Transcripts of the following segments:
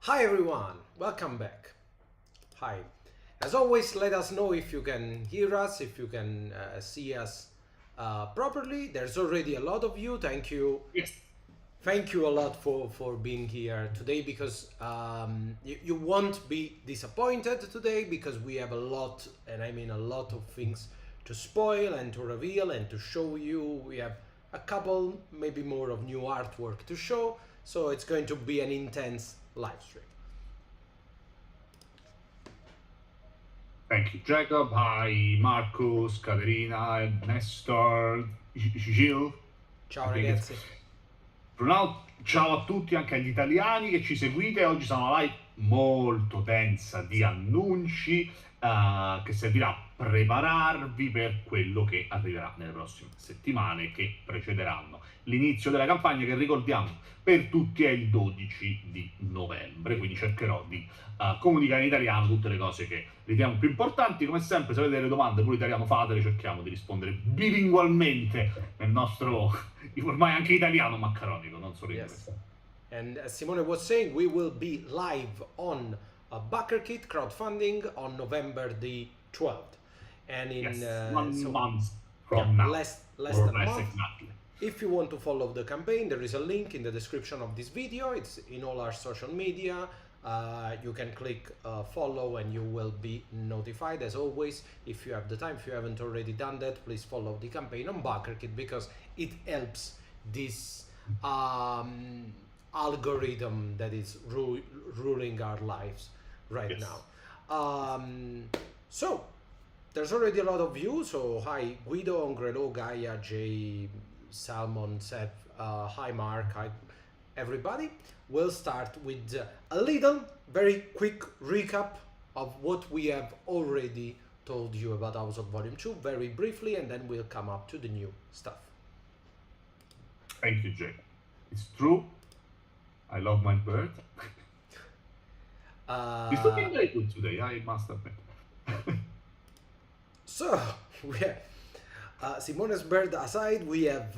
Hi everyone, welcome back. Hi. As always, let us know if you can hear us, if you can see us properly. There's already a lot of you. Thank you. Yes. Thank you a lot for being here today, because you won't be disappointed today, because we have a lot, and I mean a lot of things to spoil and to reveal and to show you. We have a couple, maybe more, of new artwork to show, so it's going to be an intense live stream. Thank you, Jacob. Hi, Marcus, Caterina, Nestor, Gilles. Ciao ragazzi. Ciao a tutti, anche agli italiani che ci seguite. Oggi sarà una live molto densa di annunci che servirà a prepararvi per quello che arriverà nelle prossime settimane, che precederanno l'inizio della campagna, che ricordiamo per tutti è il 12 di novembre, quindi cercherò di comunicare in italiano tutte le cose che riteniamo più importanti. Come sempre, se avete delle domande pure in italiano fatele, cerchiamo di rispondere bilingualmente nel nostro ormai anche italiano maccaronico, non solo inglese. Yes. And as Simone was saying, we will be live on BackerKit crowdfunding on November the 12th, and in yes, 1 month from now, less than a month. Exactly. If you want to follow the campaign, there is a link in the description of this video. It's in all our social media. You can click follow and you will be notified. As always, if you have the time, if you haven't already done that, please follow the campaign on BackerKit, because it helps this algorithm that is ruling our lives right Yes. now. So there's already a lot of views. So hi Guido, Ongrelo, Gaia, Jay, Salmon, Seth, hi Mark, hi everybody. We'll start with a little, very quick recap of what we have already told you about House of Volume 2, very briefly, and then we'll come up to the new stuff. Thank you, Jay. It's true. I love my bird. He's looking very good today, I must admit. So, we have Simone's bird aside, we have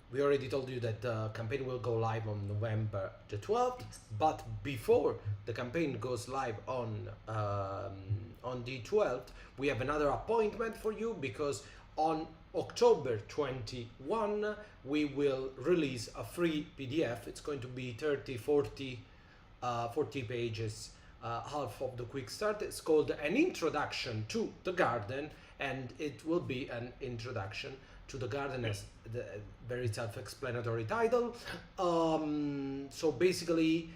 we already told you that the campaign will go live on November the 12th, but before the campaign goes live on the 12th, we have another appointment for you, because on October 21 we will release a free PDF. It's going to be 40 pages, half of the quick start. It's called An Introduction to the Garden, and it will be an introduction to the garden, as the very self-explanatory title. So basically,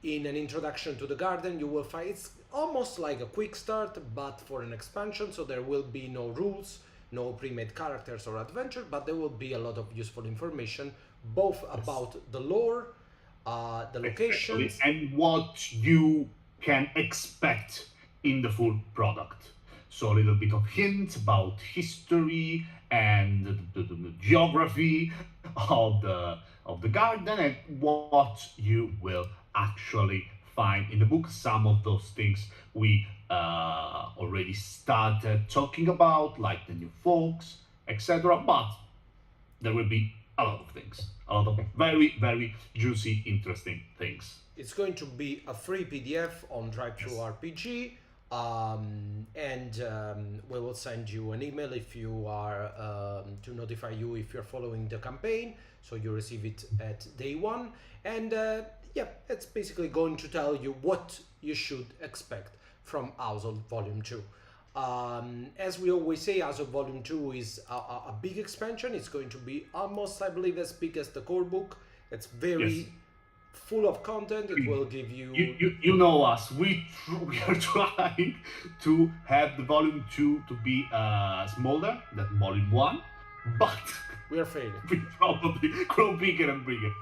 in An Introduction to the Garden, you will find, it's almost like a quick start, but for an expansion. So there will be no rules, no pre-made characters or adventure, but there will be a lot of useful information, both about the lore, the locations, and what you can expect in the full product. So a little bit of hint about history and the geography of the garden and what you will actually find in the book. Some of those things we already started talking about, like the new folks, etc. But there will be a lot of things, a lot of very, very juicy, interesting things. It's going to be a free PDF on Drive-Thru RPG, and we will send you an email if you are to notify you if you're following the campaign, so you receive it at day one. And yeah, it's basically going to tell you what you should expect from Household Volume 2. As we always say, Household Volume 2 is a big expansion. It's going to be almost, I believe, as big as the core book. It's very full of content. It will give you... You know us. We are trying to have the Volume 2 to be smaller than Volume 1, but... we are failing. We probably grow bigger and bigger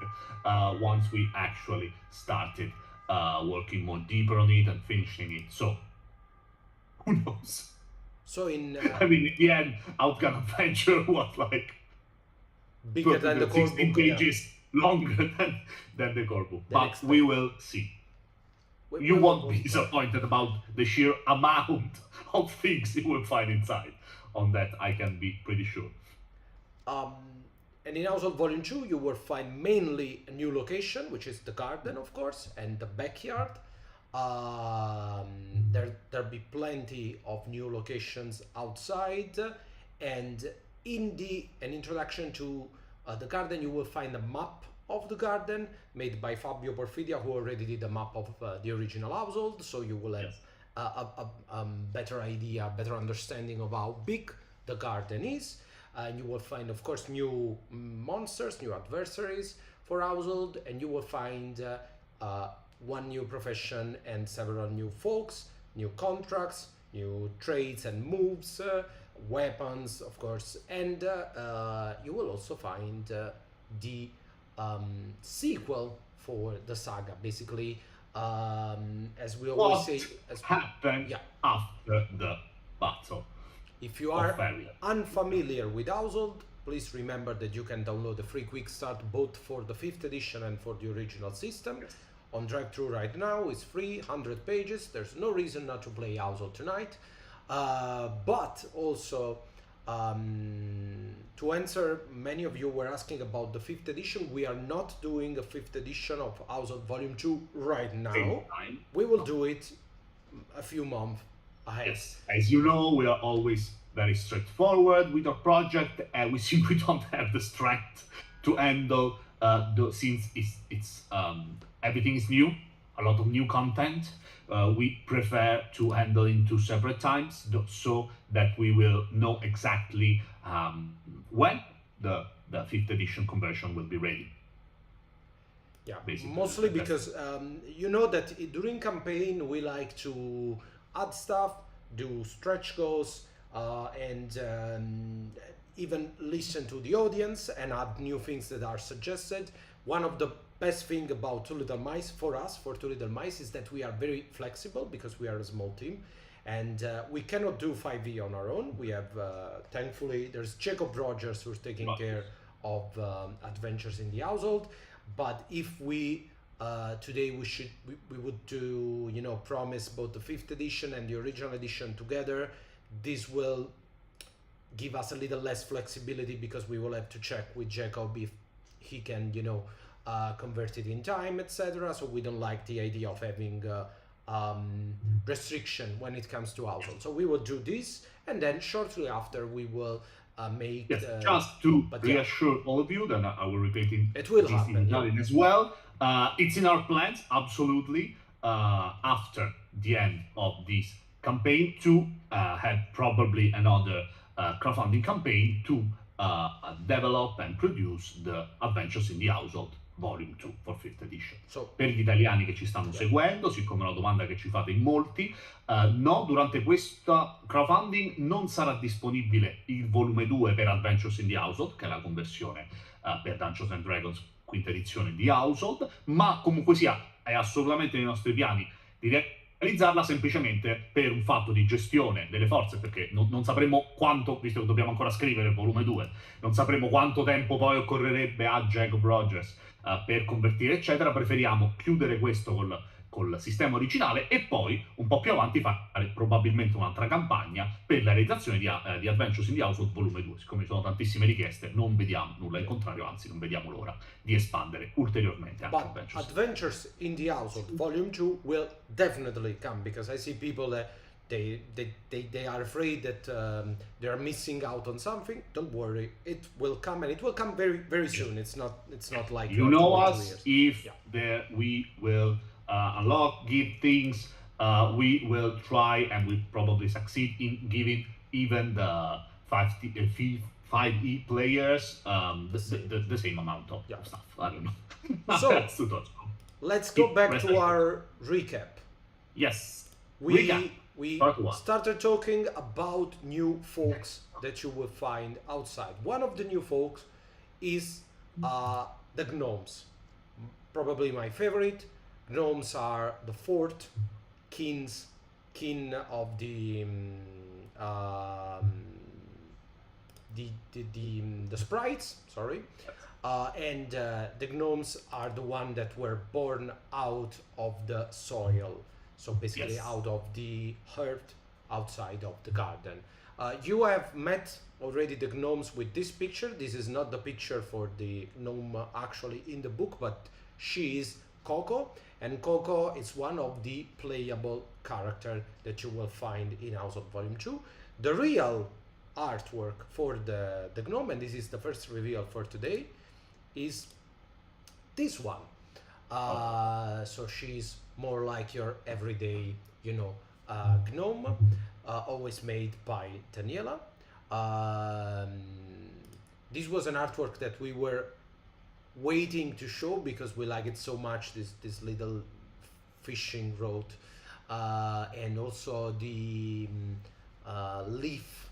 once we actually started working more deeper on it and finishing it. So, who knows? So in... I mean, in the end, Outgun Adventure was like... bigger than the core book. 16 pages longer than the core book. But we will see. You won't be disappointed about the sheer amount of things you will find inside. On that, I can be pretty sure. And in Household Volume 2, you will find mainly a new location, which is the garden, of course, and the backyard. There'll be plenty of new locations outside, and in an introduction to the garden, you will find a map of the garden made by Fabio Porfidia, who already did a map of the original household, so you will have a better idea, better understanding of how big the garden is. And you will find, of course, new monsters, new adversaries for household, and you will find one new profession and several new folks, new contracts, new trades and moves, weapons, of course, and you will also find the sequel for the saga. Basically, as we always say, happened after the battle. If you are unfamiliar with Household, please remember that you can download the free quick start both for the 5th edition and for the original system. On Drive-Thru right now, it's free, 100 pages. There's no reason not to play Household tonight. But also, to answer, many of you were asking about the 5th edition. We are not doing a 5th edition of Household Volume 2 right now. We will do it a few months ahead. Yes. As you know, we are always very straightforward with our project, and we simply don't have the strength to handle since it's everything is new, a lot of new content. We prefer to handle in 2 separate times so that we will know exactly when the 5th edition conversion will be ready. Yeah, basically, mostly because you know that during campaign we like to add stuff, do stretch goals, and even listen to the audience and add new things that are suggested. One of the best thing about Two Little Mice for Two Little Mice is that we are very flexible because we are a small team, and we cannot do 5e on our own. We have, thankfully, there's Jacob Rogers who's taking care of adventures in the household. But if we today we would do, you know, promise both the 5th edition and the original edition together, this will give us a little less flexibility because we will have to check with Jacob if he can, you know, convert it in time, etc. So we don't like the idea of having restriction when it comes to household. So we will do this, and then shortly after we will make... Yes, just to reassure all of you, then I will repeat it will happen, in Italian as well. It's in our plans, absolutely, after the end of this campaign to have probably another crowdfunding campaign to develop and produce the adventures in the household Volume 2 for 5th edition. So, Per gli italiani che ci stanno seguendo, siccome è una domanda che ci fate in molti, no, durante questo crowdfunding non sarà disponibile il volume 2 per Adventures in the Household, che è la conversione per Dungeons and Dragons quinta edizione di Household, ma comunque sia, è assolutamente nei nostri piani di realizzarla semplicemente per un fatto di gestione delle forze, perché non sapremo quanto, visto che dobbiamo ancora scrivere il volume 2, non sapremo quanto tempo poi occorrerebbe a Jacob Rogers per convertire eccetera. Preferiamo chiudere questo col sistema originale e poi un po' più avanti fare probabilmente un'altra campagna per la realizzazione di Adventures in the Household volume 2. Siccome ci sono tantissime richieste, non vediamo nulla in contrario, anzi non vediamo l'ora di espandere ulteriormente anche Adventures in the Household volume 2 will definitely come, because I see people that they are afraid that they are missing out on something. Don't worry, it will come, and it will come very, very soon. It's not like you know us. If we will unlock, give things, we will try, and we probably succeed in giving even the 5e players the same amount of stuff. I don't know. So let's go back to our recap. Yes. We started talking about new folks that you will find outside. One of the new folks is the gnomes. Probably my favorite. Gnomes are the fourth kin of the sprites. Sorry. And the gnomes are the one that were born out of the soil. So basically out of the earth outside of the garden. You have met already the gnomes with this picture. This is not the picture for the gnome actually in the book, but she is Coco, and Coco is one of the playable characters that you will find in House of Volume 2. The real artwork for the gnome, and this is the first reveal for today, is this one. So she's more like your everyday, gnome, always made by Daniela. This was an artwork that we were waiting to show because we like it so much, this little fishing rod, and also the leaf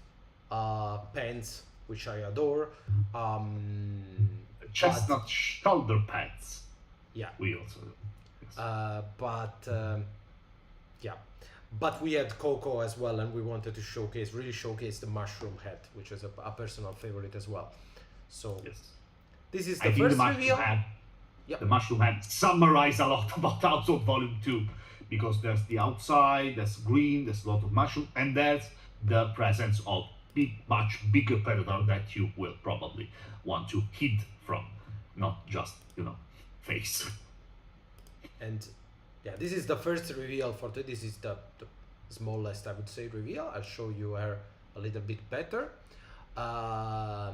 pants, which I adore. Chestnut shoulder pads. Yeah. We also but we had Coco as well, and we wanted to really showcase the mushroom head, which is a personal favorite as well. So this is the first reveal. The mushroom head summarize a lot about Household Volume 2, because there's the outside, there's green, there's a lot of mushroom, and there's the presence of much bigger predator that you will probably want to hide from, not just, face. And this is the first reveal for today. This is the smallest, I would say, reveal. I'll show you her a little bit better. How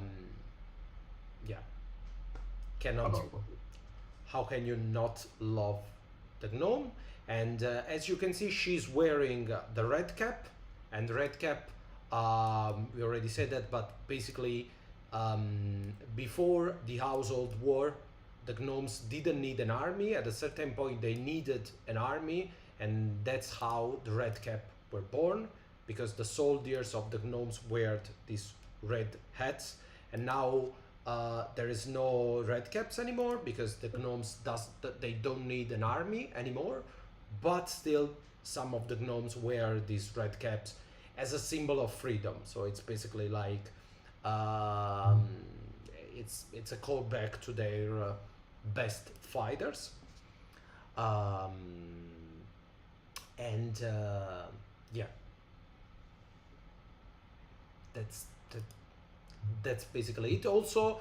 can you not love the gnome? And as you can see, she's wearing the red cap, and the red cap, we already said that, but basically before the household war, the gnomes didn't need an army. At a certain point they needed an army, and that's how the red cap were born, because the soldiers of the gnomes wear these red hats, and now there is no red caps anymore because the gnomes they don't need an army anymore, but still some of the gnomes wear these red caps as a symbol of freedom. So it's basically like it's a callback to their best fighters, that's basically it. Also,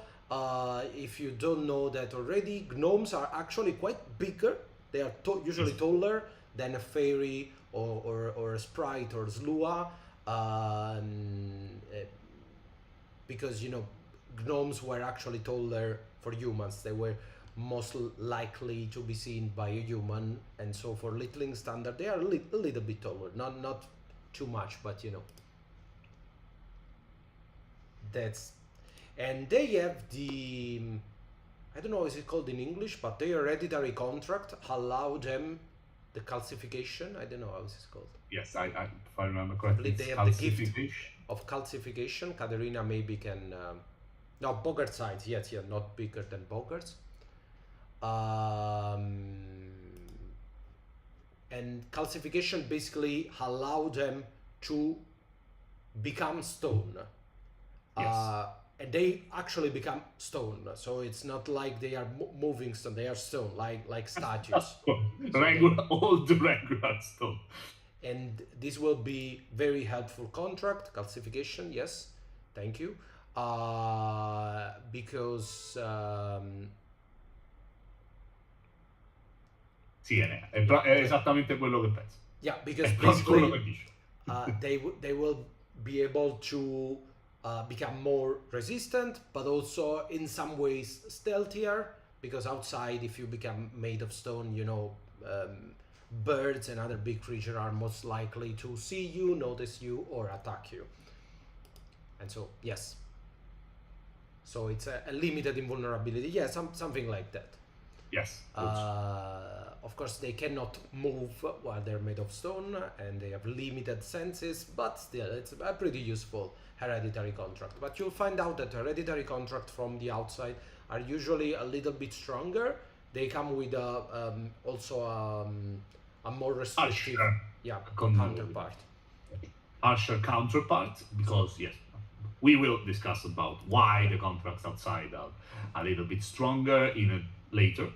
if you don't know that already, gnomes are actually quite bigger. They are usually taller than a fairy or a sprite or Slua, because gnomes were actually taller for humans. They were most likely to be seen by a human, and so for littling standard they are a little bit taller, not too much, but that's, and they have the I don't know is it called in English, but their hereditary contract allow them the calcification. I don't know how it's called. Yes, if I remember I correctly, believe they it's have the gift calcification. of calcification. Katerina maybe can. No, Bogart size. Yes, yeah, not bigger than Bogart's. And calcification basically allow them to become stone. Yes. And they actually become stone, so it's not like they are moving stone; they are stone, like statues. Regular, old regular stuff. And this will be very helpful contract calcification. Yes, thank you. Because Sì, è esattamente quello che penso. yeah, because È proprio quello che basically dice. they will be able to become more resistant, but also in some ways stealthier. Because outside, if you become made of stone, you know, birds and other big creatures are most likely to see you, notice you, or attack you. And so, yes. So it's a limited invulnerability. Yeah, something like that. Yes. Of course, they cannot move while they're made of stone, and they have limited senses, but still, it's a pretty useful hereditary contract. But you'll find out that hereditary contract from the outside are usually a little bit stronger. They come with also a more restrictive counterpart. Harsher counterpart, because yes, we will discuss about why the contracts outside are a little bit stronger in a later.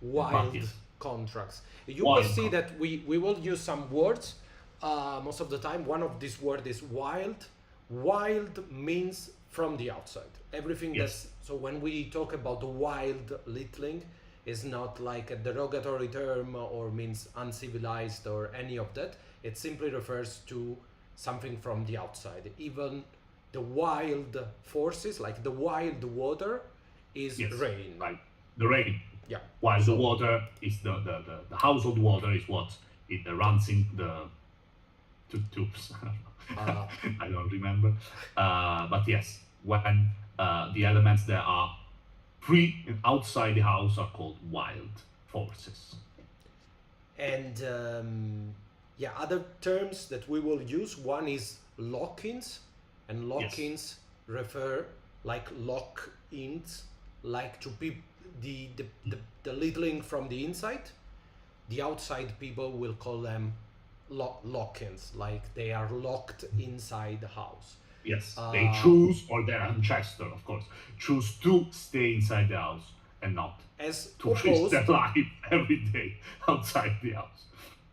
Wild yes. Contracts. You will see that we will use some words most of the time. One of these words is wild. Wild means from the outside. Everything that's so when we talk about the wild littling is not like a derogatory term or means uncivilized or any of that. It simply refers to something from the outside. Even the wild forces, like the wild water, is rain. Like the rain. Yeah. While the water is the household water is what it runs in the tubes. I don't remember. But yes, when the elements that are free and outside the house are called wild forces. And yeah, other terms that we will use. One is lock-ins, and lock-ins refer like lock-ins, like to be the littling from the inside. The outside people will call them lock-ins, like they are locked inside the house. Yes, they choose, or their ancestor, of course, choose to stay inside the house and not as to risk their life every day outside the house.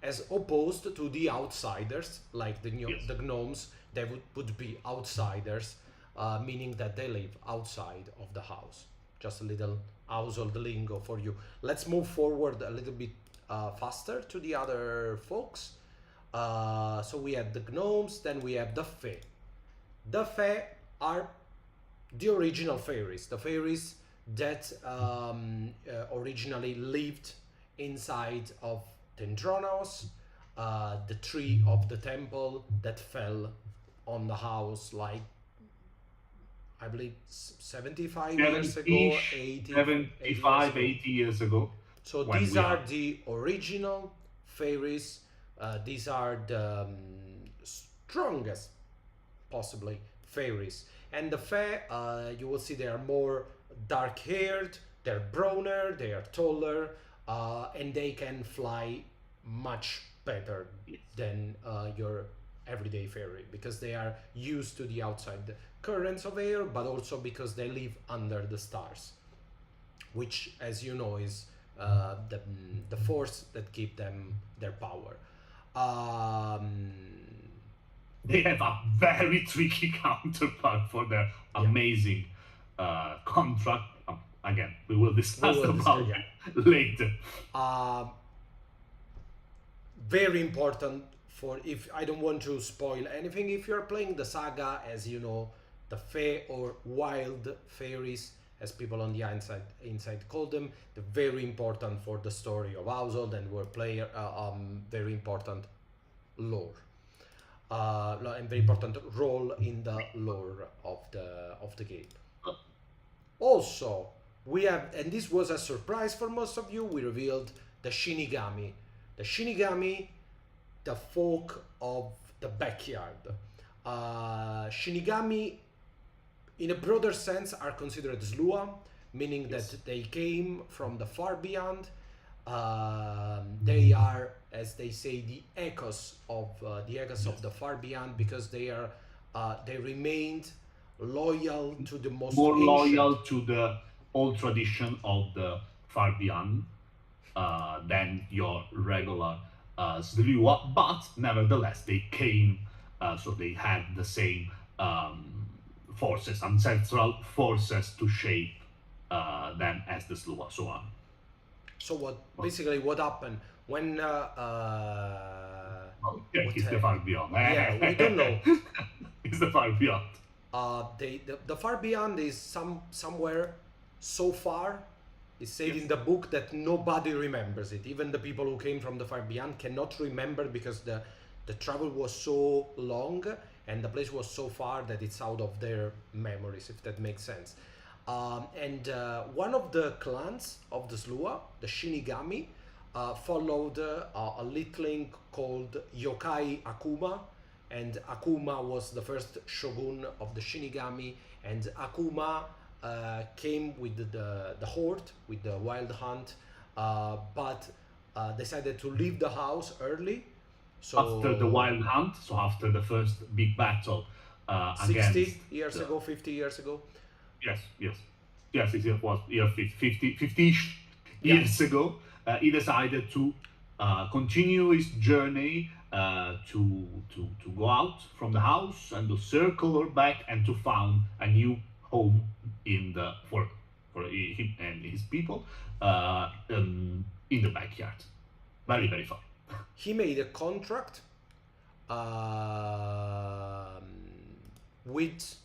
As opposed to the outsiders, like the gnomes, they would be outsiders, meaning that they live outside of the house. Just a little household lingo for you. Let's move forward a little bit faster to the other folks. So we have the gnomes, then we have the fae. The fae are the original fairies, the fairies that originally lived inside of Dendronos, the tree of the temple that fell on the house like I believe 75 years ago, 80 years ago. So these are the original fairies. These are the strongest, possibly, fairies. And the fae, you will see they are more dark-haired, they're browner, they are taller, and they can fly much better than your everyday fairy, because they are used to the outside currents of air, but also because they live under the stars, which, as you know, is the force that give them their power. They have a very tricky counterpart for their amazing contract. Again, we will discuss about it later. Very important for, if I don't want to spoil anything, if you're playing the saga, as you know, the fae or wild fairies, as people on the inside call them, they're very important for the story of household and were player very important lore. And very important role in the lore of the game. Also, we have, and this was a surprise for most of you, we revealed the Shinigami. The Shinigami, the folk of the backyard. Shinigami, in a broader sense, are considered Slua, meaning Yes. that they came from the far beyond. They are, as they say, the echoes of the far beyond, because they remained loyal to the most More ancient. loyal to the old tradition of the far beyond than your regular Slua, but nevertheless they came, so they had the same forces, ancestral forces to shape them as the Slua, so on. So what happened when It's the far beyond. yeah, we don't know. It's the far beyond. The far beyond is somewhere so far. It's said Yes. in the book that nobody remembers it. Even the people who came from the far beyond cannot remember, because the travel was so long and the place was so far that it's out of their memories, if that makes sense. And one of the clans of the Slua, the Shinigami, followed a littling called Yokai Akuma, and Akuma was the first shogun of the Shinigami, and Akuma came with the horde, with the wild hunt, but decided to leave the house early. So After the wild hunt, so after the first big battle 60 against years the- ago, 50 years ago. Yes, it was 50-ish Yeah. years ago. He decided to continue his journey to go out from the house and to circle back and to found a new home for him and his people in the backyard. Very, very far. He made a contract with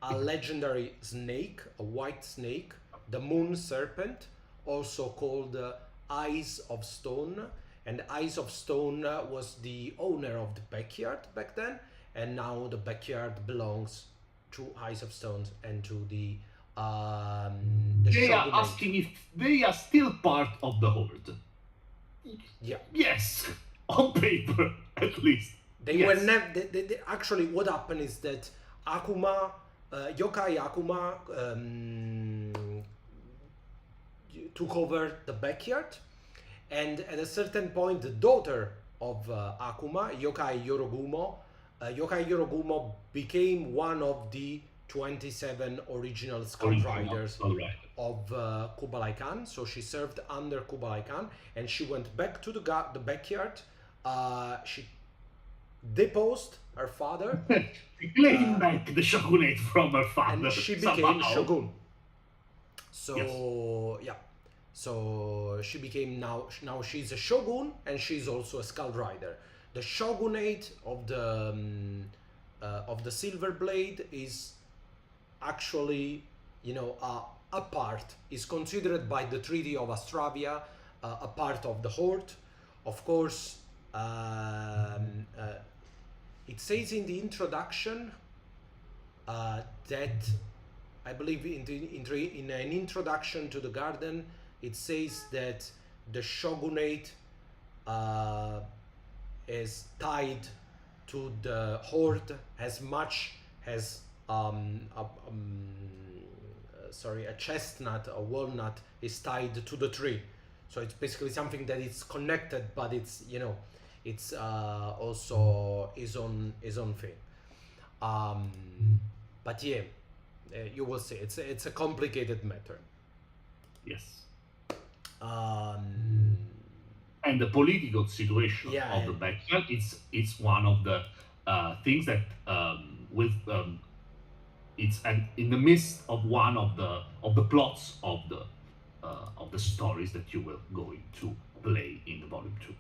a legendary snake, a white snake, the moon serpent, also called Eyes of Stone. And Eyes of Stone was the owner of the backyard back then, and now the backyard belongs to Eyes of Stone and to the They are shogunate. asking if they are still part of the horde. Yeah. Yes, on paper at least. They Yes. were never. Actually, what happened is that Akuma, Yokai Akuma, took over the backyard, and at a certain point, the daughter of Akuma, Yokai Yorogumo, became one of the 27 original Skull Riders All right. of Kublai Khan. So she served under Kublai Khan, and she went back to the backyard. She deposed her father, She claimed back the shogunate from her father. and she became somehow. shogun. So yeah, so she became now she's a shogun, and she's also a Skull Rider. The shogunate of the Silver Blade is actually, a part, is considered by the Treaty of Astravia a part of the Horde. Of course, it says in the introduction that, I believe in an introduction to the Garden, it says that the shogunate is tied to the Horde as much as a chestnut, a walnut is tied to the tree. So it's basically something that is connected, but it's it's also his own thing. But yeah, you will see. It's a complicated matter. Yes. Um, And the political situation Yeah, of the and- backyard, it's one of the things that it's in the midst of one of the plots of the stories that you will going to play in the volume 2.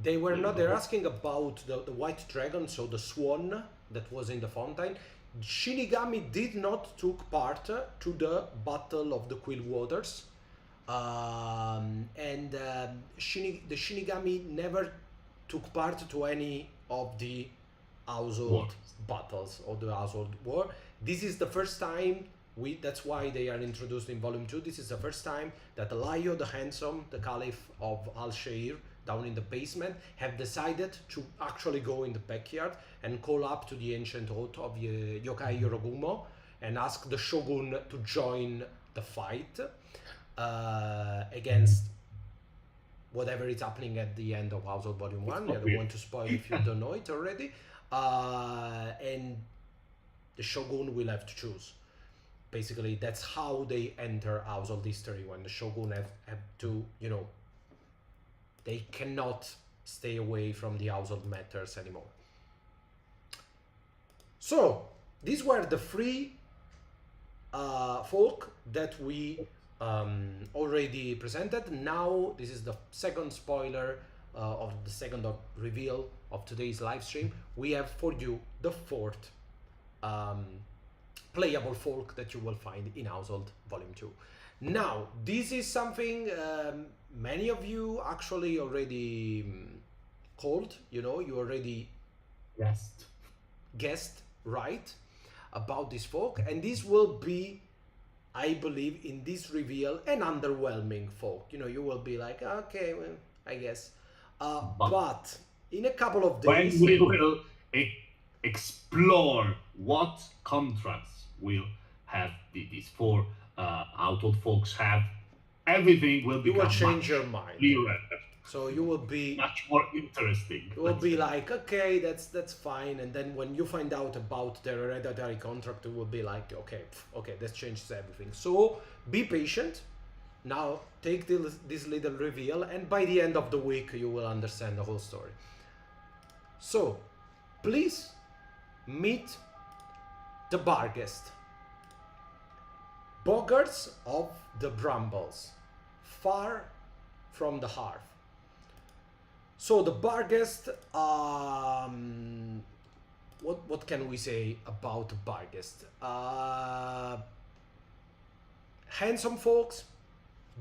they're asking about the white dragon, so the swan that was in the fountain. Shinigami did not took part to the Battle of the Quill Waters, and the Shinigami never took part to any of the household War. battles or the household war. This is the first time That's why they are introduced in Volume 2. This is the first time that Alayo the Handsome, the Caliph of Al-Shair, down in the basement, have decided to actually go in the backyard and call up to the ancient oath of Yokai Yorogumo and ask the Shogun to join the fight against whatever is happening at the end of Household Volume 1. I don't want to spoil if you don't know it already. And the Shogun will have to choose. Basically, that's how they enter household history, when the Shogun have to, you know, they cannot stay away from the household matters anymore. So, these were the three folk that we already presented. Now, this is the second spoiler of the second reveal of today's live stream. We have for you the fourth playable folk that you will find in Household Volume 2. Now, this is something many of you actually already called, you know, you already guessed right about this folk, and this will be, I believe, in this reveal, an underwhelming folk. You know, you will be like, okay, well, I guess. But in a couple of days, when we will explore what contracts will have these four household folks have, everything will become you will change your mind. Clearer. So you will be much more interesting. You will be like, okay, that's fine, and then when you find out about their hereditary contract, you will be like, okay, that changes everything. So be patient. Now take this little reveal, and by the end of the week, you will understand the whole story. So please meet the Barghest, boggarts of the brambles, far from the hearth. So the Barghest, what can we say about the Barghest? Handsome folks,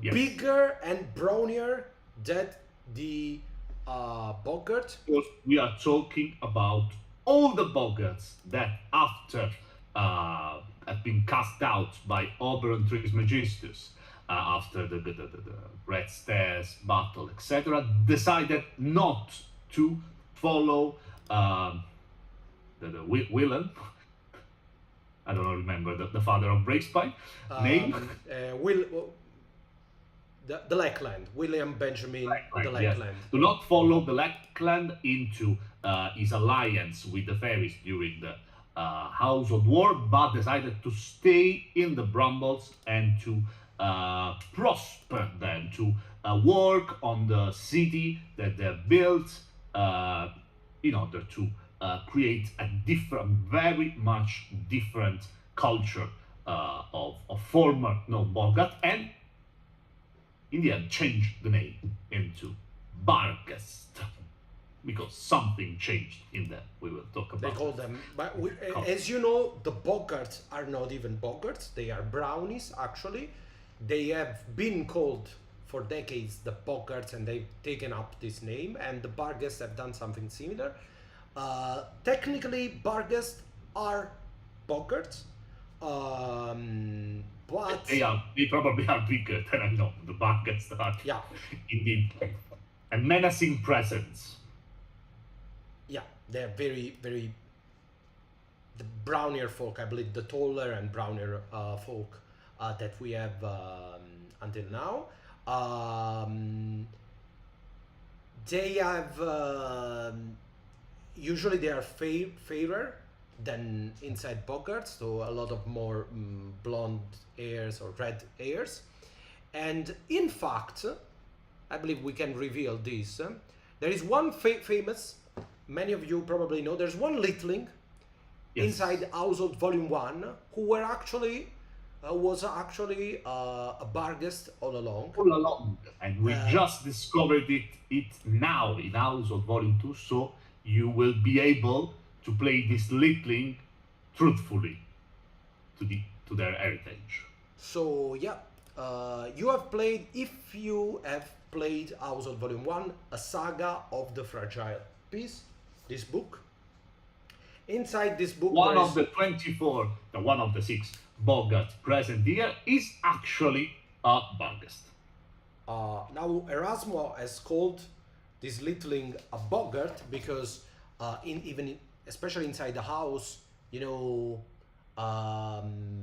yes. Bigger and brownier than the boggart. Because we are talking about all the boggarts that after have been cast out by Oberon Trismegistus after the Red Stairs battle, etc., decided not to follow the villain. I don't remember the father of Breakspine name. The Lackland, William Benjamin Lackland, the Lackland. Yes. Do not follow the Lackland into his alliance with the fairies during the Household War, but decided to stay in the Brambles and to prosper them, to work on the city that they built in order to create a different, very much different culture of former Boggart, and in the end change the name into Barghest, because something changed in them. We will talk about. They call them, but as you know, the Boggarts are not even Boggarts. They are brownies, actually. They have been called for decades the Boggarts, and they've taken up this name, and the Barghests have done something similar. Technically, Barghests are Boggarts, but they probably are bigger than I know. The Barghests are, yeah, indeed, a menacing presence. Yeah, they're very, very the brownier folk, I believe, the taller and brownier folk that we have until now. They have usually they are fairer than inside Boggarts, so a lot of more blonde hairs or red hairs. And in fact, I believe we can reveal this. There is one famous, many of you probably know, there's one littling inside Household Volume 1 who were actually was actually a Barghest all along. And we just discovered it now in Household Volume 2, so you will be able to play this littling truthfully to their heritage. So yeah, you have played, if you have played Household Volume 1, A Saga of the Fragile Piece, this book. Inside this book, one there of is- the 24, the one of the 6 Bogarts present here is actually a Barghest. now Erasmo has called this littling a boggart because especially inside the house, you know,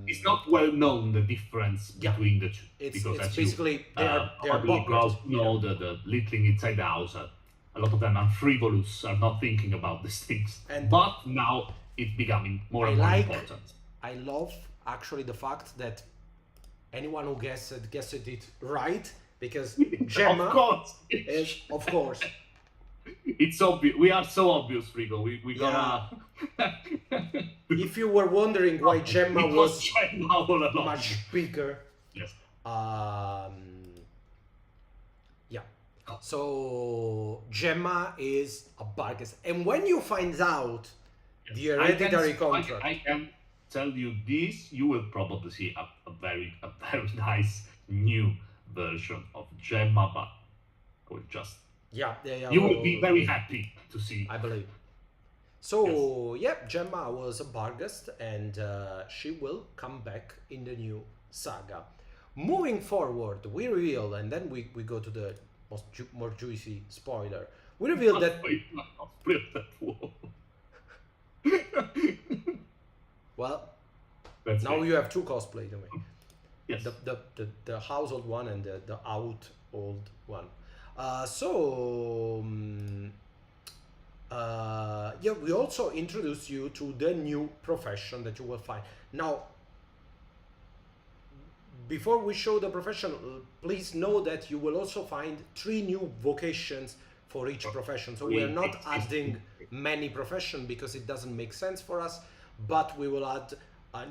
It's not well known the difference Yeah. between the two. It's because as basically they are probably boggarts. know the littling inside the house. A lot of them are frivolous, are not thinking about these things. But now it's becoming more and more important. I love actually the fact that anyone who guessed it right, because Gemma Of course. is, of course, It's obvious. We are so obvious, Frigo. We gonna. if you were wondering why Gemma Because was Gemma all along. much bigger, Yes. yeah. So Gemma is a Barghest, and when you find out the hereditary contract, I can tell you this. You will probably see a very nice new version of Gemma, but we'll just. yeah. You will be very happy to see. I believe. So yeah, Gemma was a Barghest, and she will come back in the new saga. Moving forward, we reveal, and then we go to the more juicy spoiler. We reveal that. Well, That's now it. you have two cosplays anyway. Yes. The household one and the out old one. Yeah, we also introduce you to the new profession that you will find. Now, before we show the profession, please know that you will also find 3 new vocations for each profession. So we are not adding many professions because it doesn't make sense for us, but we will add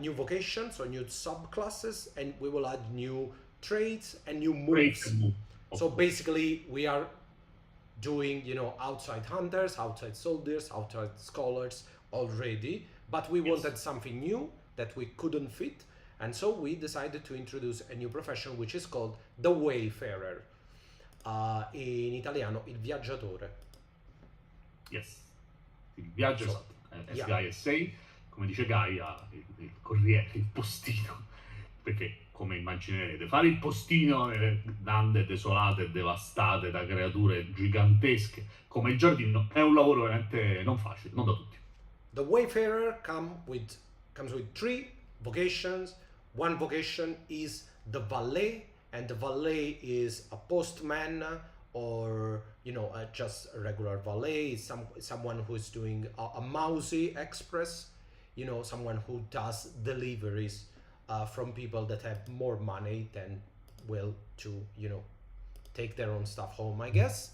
new vocations, so new subclasses, and we will add new trades and new moves. So basically, we are doing, outside hunters, outside soldiers, outside scholars already, but we wanted something new that we couldn't fit, and so we decided to introduce a new profession which is called the Wayfarer. In italiano, il viaggiatore. Yes. Il viaggio, So, as yeah. Gaia say, come dice Gaia, il corriere, il postino. Perché, come immaginerete, fare il postino nelle lande desolate e devastate da creature gigantesche come il giardino è un lavoro veramente non facile, non da tutti. The Wayfarer comes with 3 vocations. One vocation is the valet, and the valet is a postman, or just a regular valet. Is someone who is doing a mousy express, someone who does deliveries from people that have more money than will to take their own stuff home, I guess.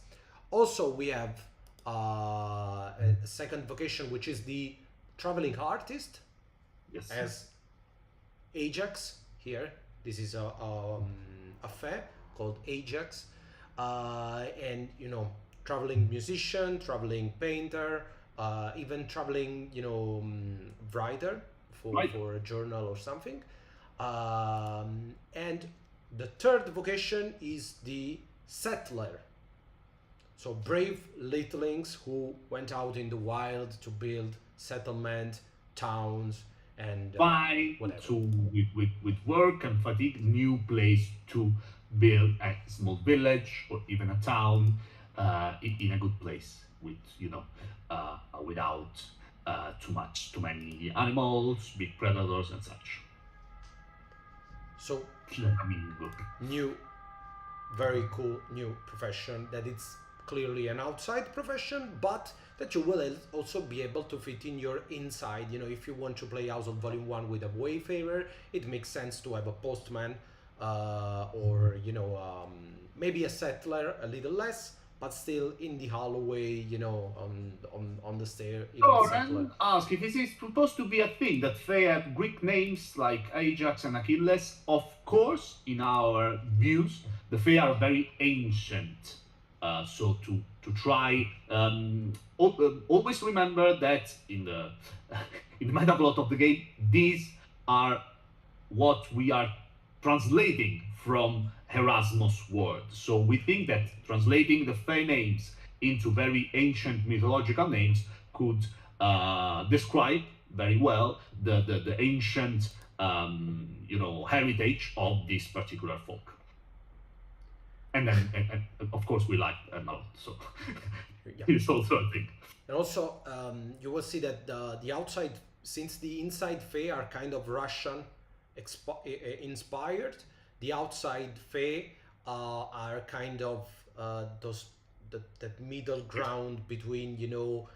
Also, we have a second vocation, which is the traveling artist. Yes. As Ajax here. This is a fair called Ajax, and traveling musician, traveling painter, even traveling writer for a journal or something. And the third vocation is the settler. So brave littlings who went out in the wild to build settlement, towns, and Find whatever. to with work and fatigue new place to build a small village or even a town in a good place with without too many animals, big predators and such. So Flamingo. new, very cool new profession that it's clearly an outside profession, but that you will also be able to fit in your inside. If you want to play House of Volume 1 with a Wayfarer, it makes sense to have a postman, or maybe a settler, a little less, but still in the hallway, on the stair. Even Oh, settler. and ask if this is supposed to be a thing that they have Greek names like Ajax and Achilles. Of course, in our views, the Fae are very ancient. So to try, always remember that in the in the meta plot of the game, these are what we are translating from Erasmus' word. So we think that translating the Fae names into very ancient mythological names could describe very well the ancient heritage of this particular folk. And then, and of course, we like them a lot. So Yeah. it's also a thing. And also, you will see that the outside, since the inside Fae are kind of Russian inspired, the outside Fae are kind of that middle ground between, you know,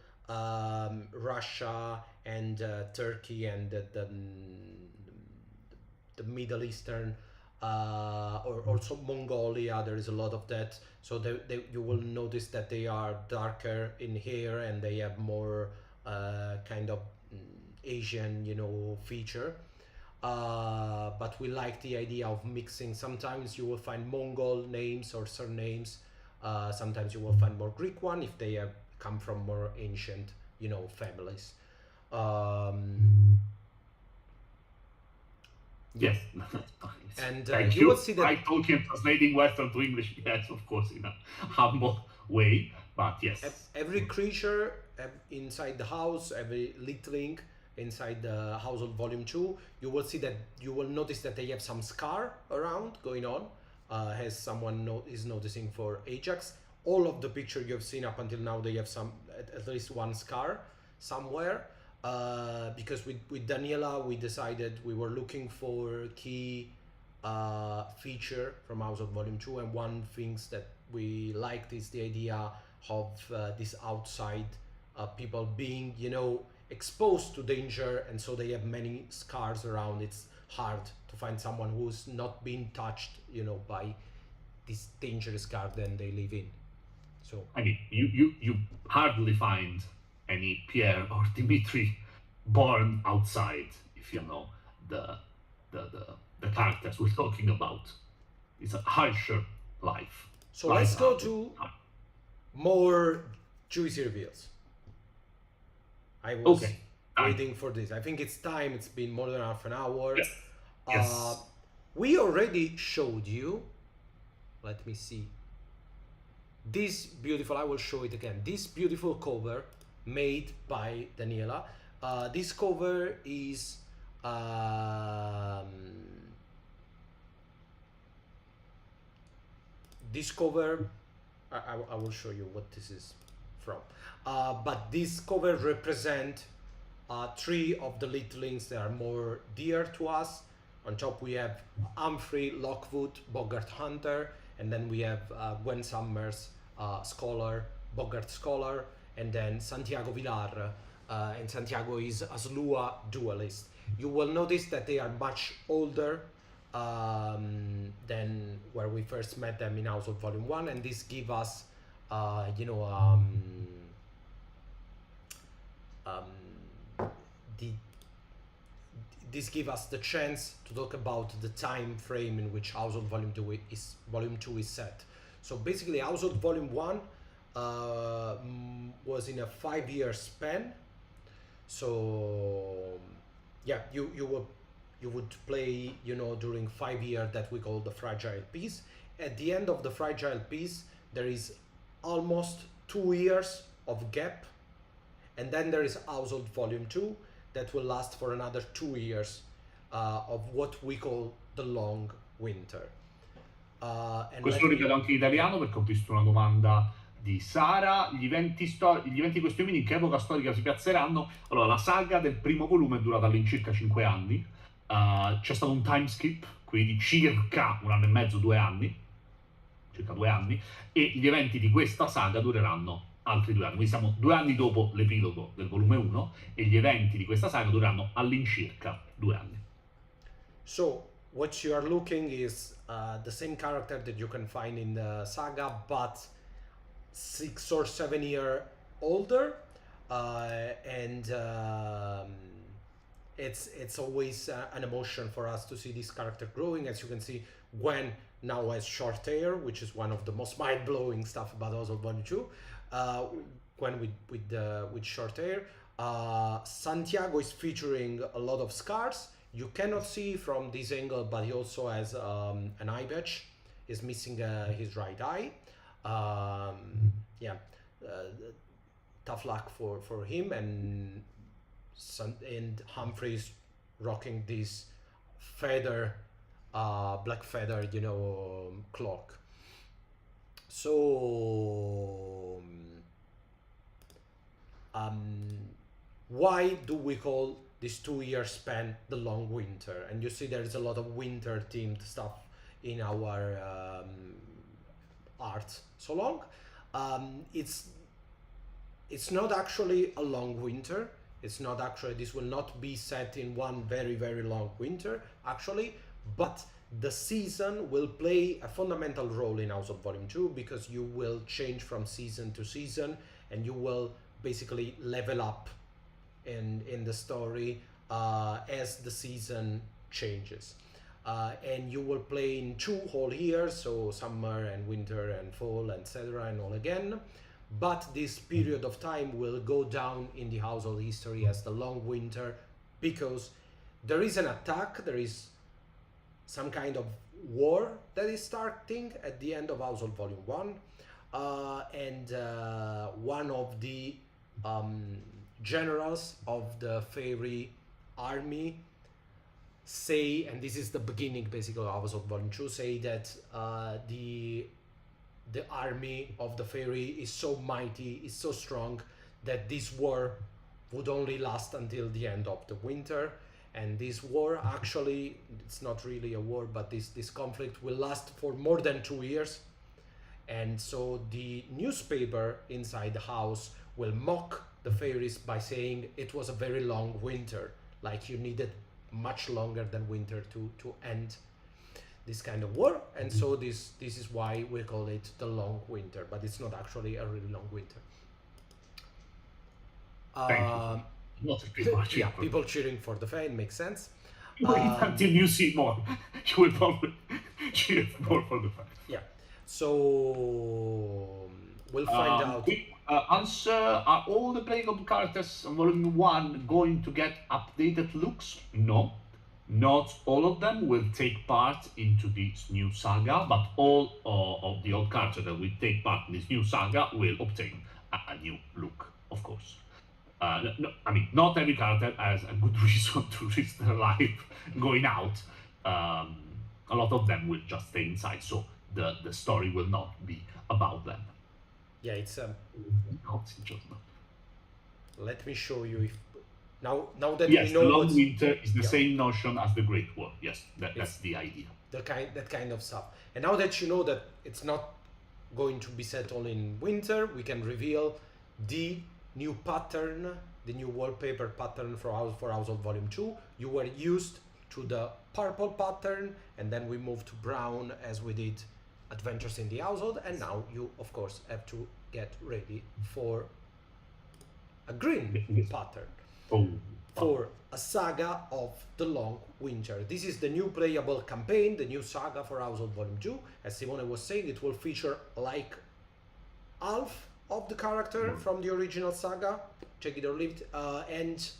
Russia and Turkey and the Middle Eastern, or also Mongolia. There is a lot of that. So you will notice that they are darker in hair and they have more kind of Asian, you know, feature. But we like the idea of mixing. Sometimes you will find Mongol names or surnames. Sometimes you will find more Greek one if they have come from more ancient, you know, families. Yes. And Thank you will see that I Tolkien translating Western to English, yes, of course, in a humble way, but yes. Every creature inside the house, every littling inside the household volume 2, you will see that, you will notice that they have some scar around going on, as someone is noticing for Ajax. All of the picture you've seen up until now, they have some, at least one scar somewhere. Because with Daniela, we decided we were looking for key feature from House of Volume 2, and one things that we liked is the idea of this outside people being, you know, exposed to danger, and so they have many scars around. It's hard to find someone who's not been touched, you know, by this dangerous garden they live in. So I mean, you hardly find any Pierre or Dimitri born outside, if you know the characters we're talking about. It's a harsher life. So let's go to more juicy reveals. I was waiting for this. I think it's time. It's been more than half an hour. Yes. We already showed you. Let me see. This beautiful, I will show it again. This beautiful cover made by Daniela. This cover is this cover, I will show you what this is from. But this cover represent 3 of the littlings that are more dear to us. On top we have Humphrey Lockwood, Bogart Hunter, and then we have Gwen Summers, Scholar, Bogart Scholar, and then Santiago Villar, and Santiago is Aslua Duelist. You will notice that they are much older than where we first met them in House of Volume 1, and this give us, this give us the chance to talk about the time frame in which House of Volume 2 is set. So basically, House of Volume 1 was in a 5-year span. So yeah, you would play, you know, during 5 years that we call the Fragile Peace. At the end of the Fragile Peace, there is almost 2 years of gap, and then there is Household Volume 2 that will last for another 2 years of what we call the Long Winter. Questo lo ripeto anche in italiano perché ho visto una domanda di Sara. Gli eventi di questi uomini in che epoca storica si piazzeranno? Allora, la saga del primo volume è durata all'incirca 5 anni. C'è stato un time skip, quindi circa 1 anno e mezzo, 2 anni, circa 2 anni, e gli eventi di questa saga dureranno altri 2 anni. Quindi siamo 2 anni dopo l'epilogo del volume 1 e gli eventi di questa saga dureranno all'incirca 2 anni. So what you are looking is the same character that you can find in the saga, but 6 or 7 years older, and it's always an emotion for us to see this character growing. As you can see, Gwen now has short hair, which is one of the most mind-blowing stuff about House of Volume 2. Gwen with short hair. Santiago is featuring a lot of scars. You cannot see from this angle, but he also has an eye patch. He's missing his right eye. tough luck for him, and Humphrey's rocking this feather, black feather, cloak. So why do we call this 2 year span the long winter? And you see there is a lot of winter themed stuff in our art so long. It's not actually a long winter. It's not actually, this will not be set in one very, very long winter, actually, but the season will play a fundamental role in House of Volume 2, because you will change from season to season, and you will basically level up in the story as the season changes. And you will play in 2 whole years, so summer and winter and fall, etc., and all again. But this period of time will go down in the household history as the long winter, because there is an attack, there is some kind of war that is starting at the end of Household Volume 1, and one of the generals of the fairy army say, and this is the beginning basically of Household Volume 2, say that the army of the fairy is so mighty, is so strong, that this war would only last until the end of the winter. And this war, actually, it's not really a war, but this conflict will last for more than 2 years. And so the newspaper inside the house will mock the fairies by saying it was a very long winter, like you needed much longer than winter to end this kind of war. And so this is why we call it the long winter, but it's not actually a really long winter. Not a bit much. Yeah, people cheering for the fan makes sense. Until you see more, you will probably cheer more for the fan. Yeah, so we'll find out. Quick answer: are all the playable characters in Volume 1 going to get updated looks? No. Not all of them will take part into this new saga, but all of the old characters that will take part in this new saga will obtain a new look, of course. No, I mean, not every character has a good reason to risk their life going out. A lot of them will just stay inside, so the story will not be about them. Yeah, it's Just not. let me show you if now that Yes, we the know long what's winter is the yeah. same notion as the Great War. Yes, that's the idea. that kind of stuff. And now that you know that it's not going to be set all in winter, we can reveal the new pattern, the new wallpaper pattern for Household Volume 2. You were used to the purple pattern, and then we moved to brown as we did Adventures in the Household, and now you of course have to get ready for a green pattern. For a Saga of the Long Winter. This is the new playable campaign, the new saga for Household Volume 2. As Simone was saying, it will feature like half of the character from the original saga, check it or leave it, and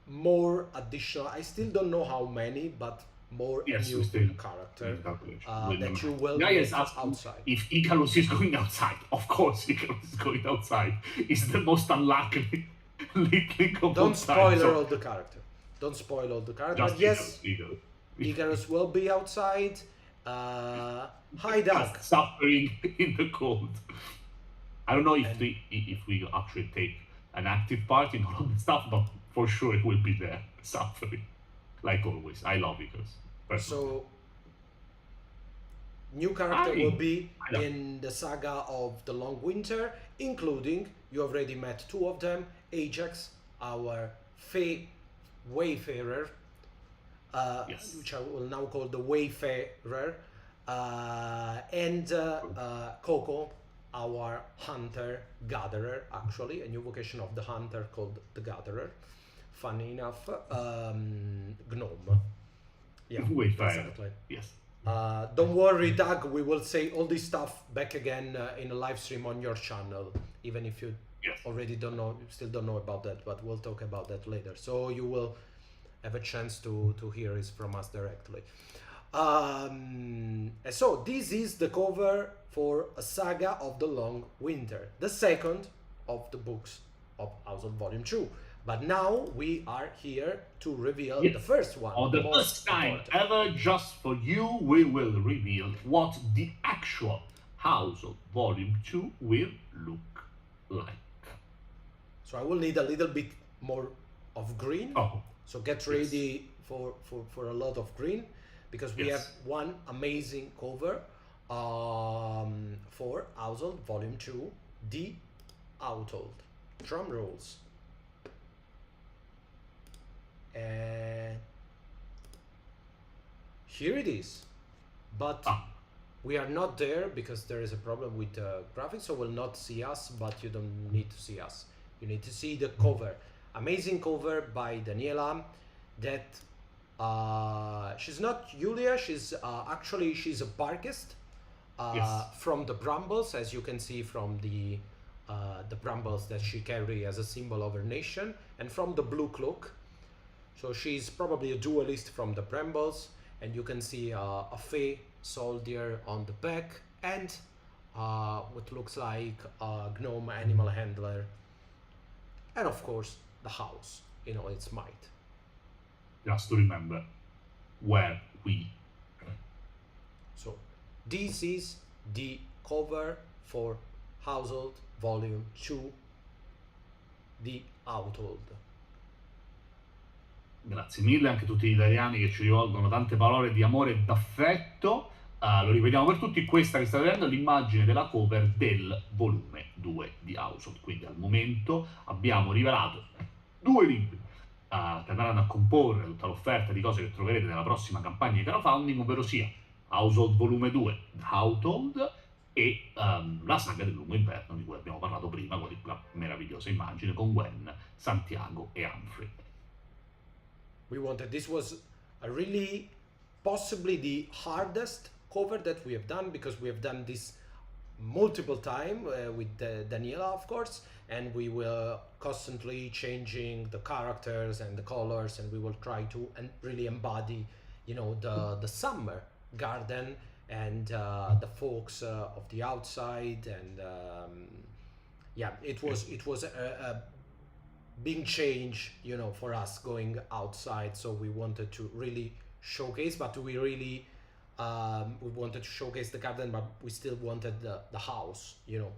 more additional, I still don't know how many, but more new character that you will get outside. If Icarus is going outside, of course Icarus is going outside. It's the most unlikely link of Don't spoil so all the character. Don't spoil all the character. But yes, Icarus will be outside. Hi, Doug. Suffering in the cold. I don't know if we actually take an active part in all of the stuff, but for sure it will be there, suffering. Like always. I love Icarus. So, new character will be in the saga of the Long Winter, including, you already met 2 of them, Ajax, our Wayfarer, which I will now call the Wayfarer, and Coco, our Hunter Gatherer, actually, a new vocation of the Hunter called the Gatherer. Funny enough, Gnome. Yeah, Wayfarer. Yes. Don't worry, Doug, we will say all this stuff back again in a live stream on your channel, even if you already still don't know about that, but we'll talk about that later. So you will have a chance to hear it from us directly. So this is the cover for a Saga of the Long Winter, the second of the books of Household Volume 2. But now we are here to reveal Yes. the first one. For the first time ever, just for you, we will reveal what the actual Household Volume 2 will look like. So I will need a little bit more of green. Oh, So get ready for a lot of green, because we have one amazing cover for Household Volume 2, The Household. Drum rolls. And here it is. But we are not there because there is a problem with graphics, so will not see us, but you don't need to see us. You need to see the cover. Amazing cover by Daniela. That she's not Julia, she's actually she's a Barghest from the Brambles, as you can see from the Brambles that she carry as a symbol of her nation, and from the blue cloak. So she's probably a duelist from the Brambles, and you can see a Fey soldier on the back, and what looks like a Gnome animal handler, and of course the house in all its might. Just to remember where we. So this is the cover for Household Volume 2, The Household. Grazie mille anche a tutti gli italiani che ci rivolgono tante parole di amore e d'affetto. Lo ripetiamo per tutti, questa che state vedendo è l'immagine della cover del volume 2 di Household. Quindi al momento abbiamo rivelato 2 libri che andranno a comporre tutta l'offerta di cose che troverete nella prossima campagna di crowdfunding, ovvero sia Household volume 2, Household, e la saga del lungo inverno di cui abbiamo parlato prima, con la meravigliosa immagine con Gwen, Santiago e Humphrey. We wanted, this was a really possibly the hardest cover that we have done, because we have done this multiple times with Daniela, of course, and we were constantly changing the characters and the colors, and we will try to really embody, you know, the summer garden and the folks of the outside, and yeah, it was a big change, you know, for us going outside. So we wanted to really showcase, but we really we wanted to showcase the garden, but we still wanted the house, you know.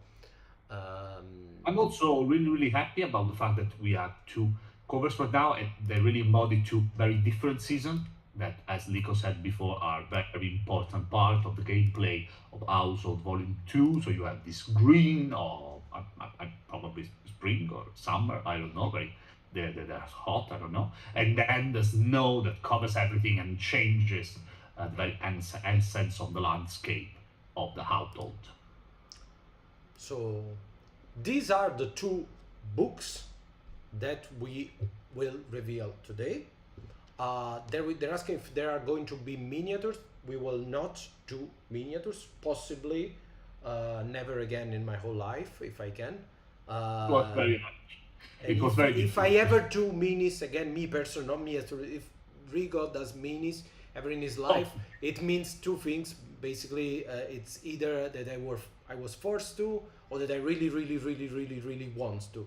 I'm also really happy about the fact that we have 2 covers right now, and they really embody 2 very different seasons that, as Lico said before, are very important part of the gameplay of Household Volume 2. So you have this green, or probably spring or summer, I don't know, they're hot, I don't know, and then the snow that covers everything and changes the very essence of the landscape of the household. So these are the 2 books that we will reveal today. They're asking if there are going to be miniatures. We will not do miniatures, possibly never again in my whole life, if I can. It was very much. If I ever do minis again, me personally, not me, if Rigo does minis ever in his life, it means 2 things. Basically, it's either that I was forced to, or that I really want to,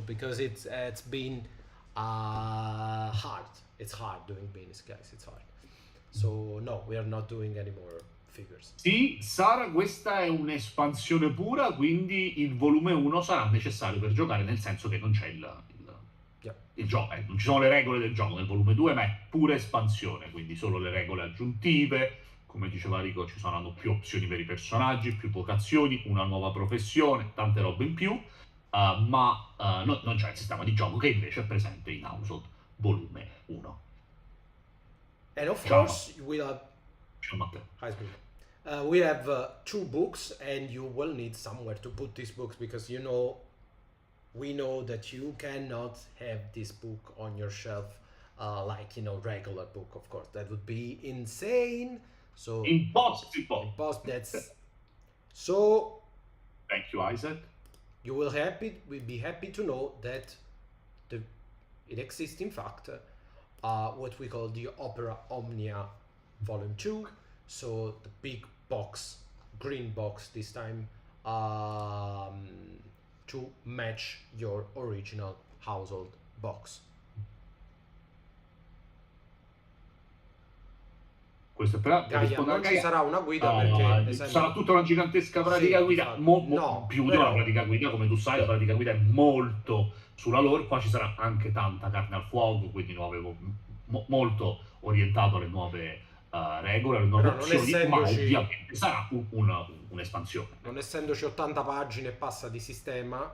because it's been hard. It's hard doing minis, guys. It's hard. So no, we are not doing any more figures. Sì, Sara, questa è un'espansione pura, quindi il volume 1 sarà necessario per giocare, nel senso che non c'è il gioco, non ci sono le regole del gioco nel volume 2, ma è pura espansione, quindi solo le regole aggiuntive. Come diceva Rico, ci saranno più opzioni per i personaggi, più vocazioni, una nuova professione, tante robe in più, ma non c'è il sistema di gioco, che invece è presente in Household volume 1. And of course, we have we have 2 books, and you will need somewhere to put these books, because you know, we know that you cannot have this book on your shelf like, you know, regular book. Of course, that would be insane. So impossible. That's so. Thank you, Isaac. You will be happy to know that it exists, in fact, what we call the Opera Omnia Volume 2. So the big box, green box this time, to match your original household box. Questo è per Gaia, rispondere a non ci Gaia. sarà una guida perché Sarà tutta una gigantesca pratica Sì, guida, infatti. No, più di però- una pratica guida, come tu sai, la pratica guida è molto sulla lore, qua ci sarà anche tanta carne al fuoco, quindi molto orientato alle nuove regole, alle nuove Però non opzioni, ma essendoci- ovviamente sarà un'espansione. non essendoci 80 pagine e passa di sistema,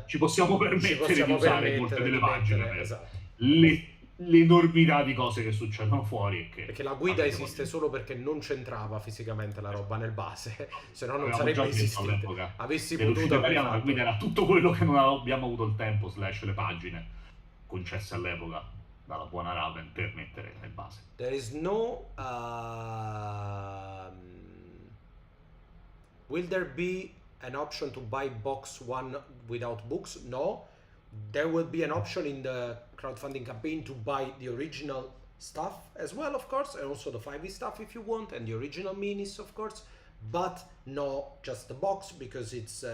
Ci possiamo permettere di usare molte delle pagine per esatto. l'enormità di cose che succedono fuori e che Perché la guida avete esiste voglia. solo perché non c'entrava fisicamente la roba nel base, se no non Avevamo sarebbe già detto esistita. all'epoca Avessi dell'uscita potuto aver italiana, la fatto. guida era tutto quello che non abbiamo avuto il tempo, / le pagine concesse all'epoca dalla buona Raven per mettere nel base. There is no will there be an option to buy box 1 without books? No. There will be an option in the crowdfunding campaign to buy the original stuff as well, of course, and also the 5e stuff if you want, and the original minis, of course, but no just the box, because it's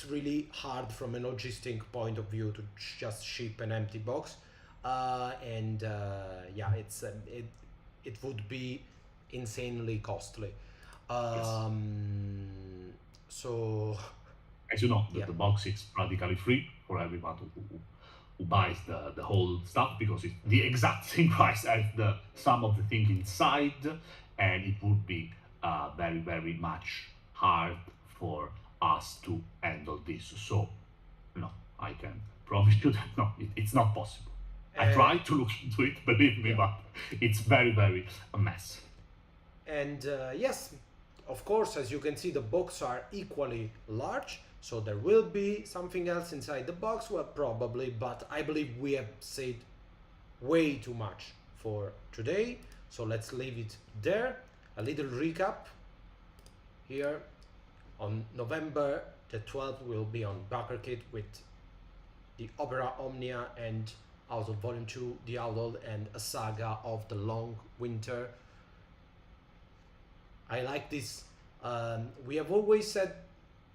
really hard from a logistic point of view to just ship an empty box, and yeah, it would be insanely costly. So As you know, Yeah. the box is practically free for everyone who buys the whole stuff, because it's the exact same price as the sum of the thing inside, and it would be very, very much hard for us to handle this. So, no, I can promise you that no, it's not possible. I tried to look into it, believe me, Yeah. but it's very, very a mess. And yes, of course, as you can see, the boxes are equally large, so there will be something else inside the box, well, probably, but I believe we have said way too much for today, so let's leave it there. A little recap here. On November the 12th, we'll be on BackerKit with the Opera Omnia and House of Volume 2, The Owl, and a Saga of the Long Winter. I like this. We have always said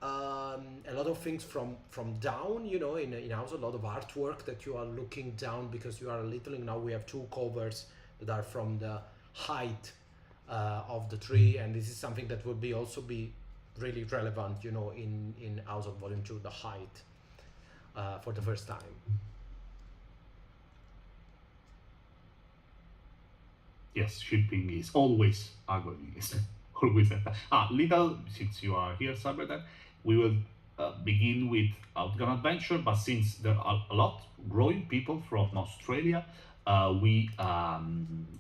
a lot of things from down, you know, in house, a lot of artwork that you are looking down because you are littling. Now we have 2 covers that are from the height of the tree, and this is something that will be also be really relevant, you know, in House of Volume 2, the height for the first time. Yes, shipping is always agony. Always little, since you are here, Cyberdead, we will begin with Outgun Adventure, but since there are a lot growing people from Australia, we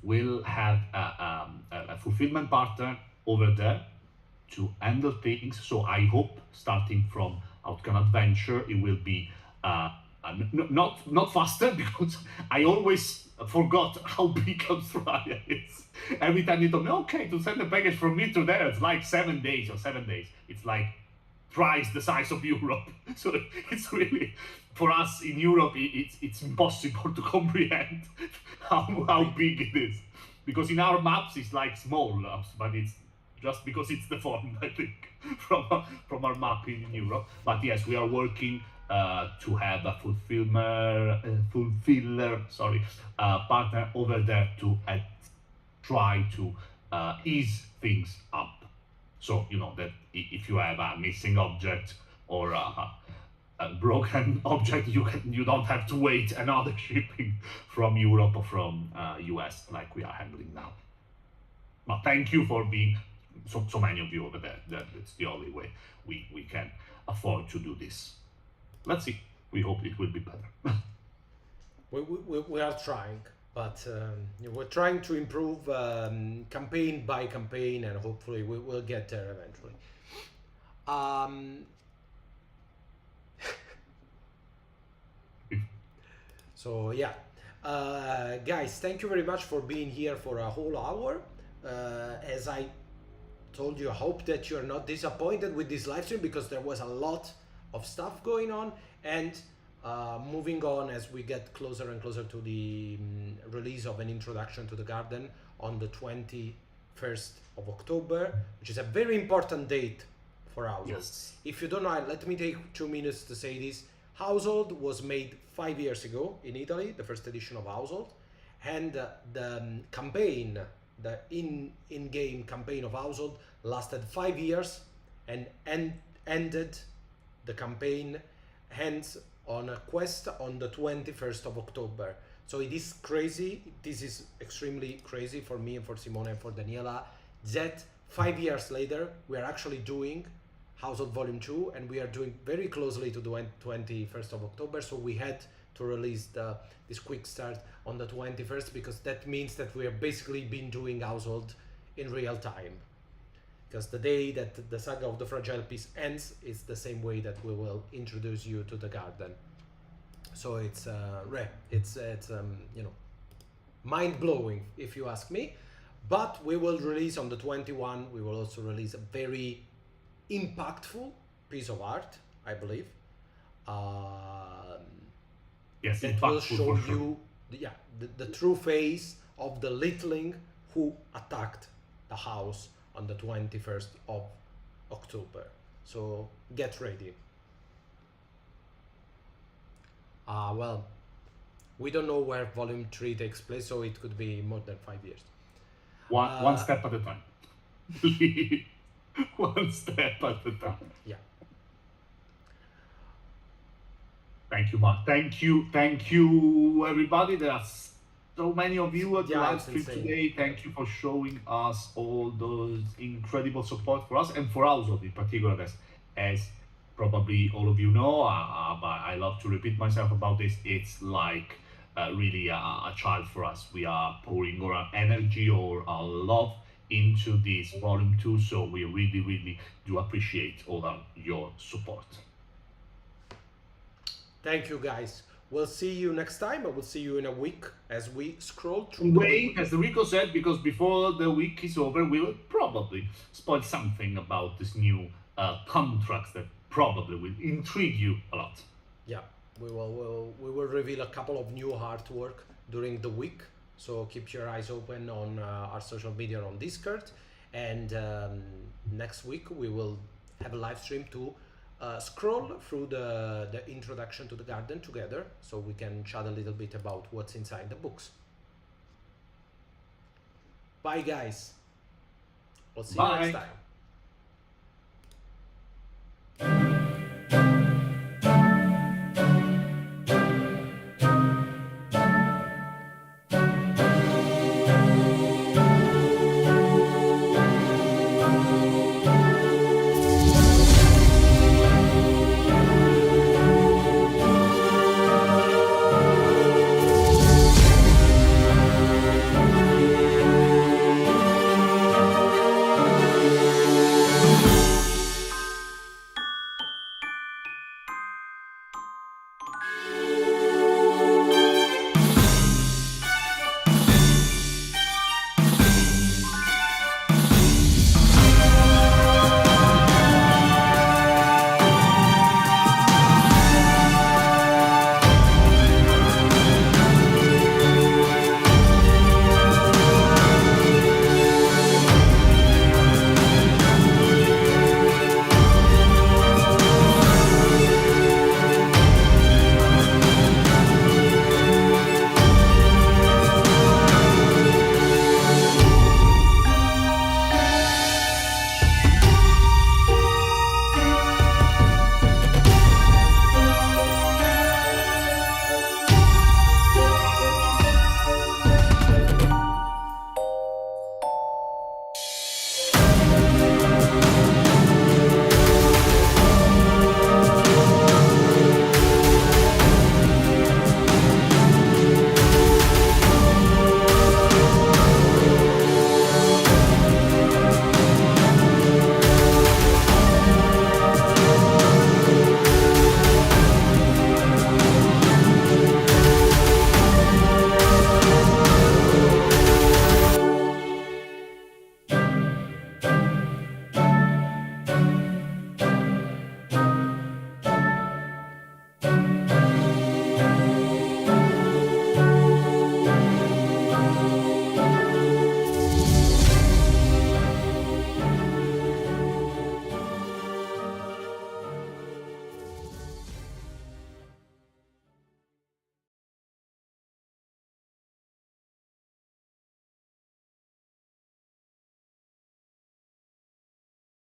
will have a fulfillment partner over there to handle things. So I hope, starting from Outgun Adventure, it will be not faster, because I always forgot how big Australia is. Every time you told me, okay, to send a package from me to there, it's like 7 days. It's like twice the size of Europe. So it's really, for us in Europe, it's impossible to comprehend how big it is. Because in our maps, it's like small maps, but it's just because it's deformed, I think, from our map in Europe. But yes, we are working to have a fulfiller partner over there to try to ease things up. So, you know, that if you have a missing object or a broken object, you don't have to wait another shipping from Europe or from US like we are handling now. But thank you for being so many of you over there. That's the only way we can afford to do this. Let's see. We hope it will be better. We are trying, but we're trying to improve campaign by campaign, and hopefully we will get there eventually. So yeah, guys, thank you very much for being here for a whole hour. As I told you, I hope that you're not disappointed with this live stream, because there was a lot of stuff going on, and moving on as we get closer and closer to the release of an introduction to the garden on the 21st of October, which is a very important date for Household. Yes. If you don't know, let me take 2 minutes to say this. Household was made 5 years ago in Italy, the first edition of Household, and the campaign, the in-game campaign of Household lasted 5 years and ended the campaign ends on a quest on the 21st of October. So it is crazy. This is extremely crazy for me and for Simone and for Daniela that 5 years later we are actually doing Household Volume 2, and we are doing very closely to the 21st of October. So we had to release this quick start on the 21st, because that means that we have basically been doing Household in real time. Because the day that the Saga of the Fragile Piece ends is the same way that we will introduce you to the garden. So it's mind-blowing if you ask me. But we will release on the 21, we will also release a very impactful piece of art, I believe. Yes, that will impactful show for sure. you the true face of the littling who attacked the house on the 21st of October. So get ready. Well, we don't know where Volume 3 takes place, so it could be more than 5 years. One step at a time. One step at a time. Yeah. Thank you, Mark. Thank you, everybody. There are so many of you at the Yeah, live it's stream insane. today. Thank you for showing us all those incredible support for us and for Household in particular, guys. As probably all of you know, but I love to repeat myself about this. It's like really a child for us. We are pouring our energy or our love into this Volume 2, so we really, really do appreciate all of your support. Thank you, guys. We'll see you next time. I will see you in a week as we scroll through the Wait, as Rico said, because before the week is over, we will probably spoil something about this new contracts that probably will intrigue you a lot. Yeah, we will reveal a couple of new artwork during the week. So keep your eyes open on our social media on Discord. And next week we will have a live stream to scroll through the introduction to the garden together, so we can chat a little bit about what's inside the books. Bye, guys. We'll see you next time.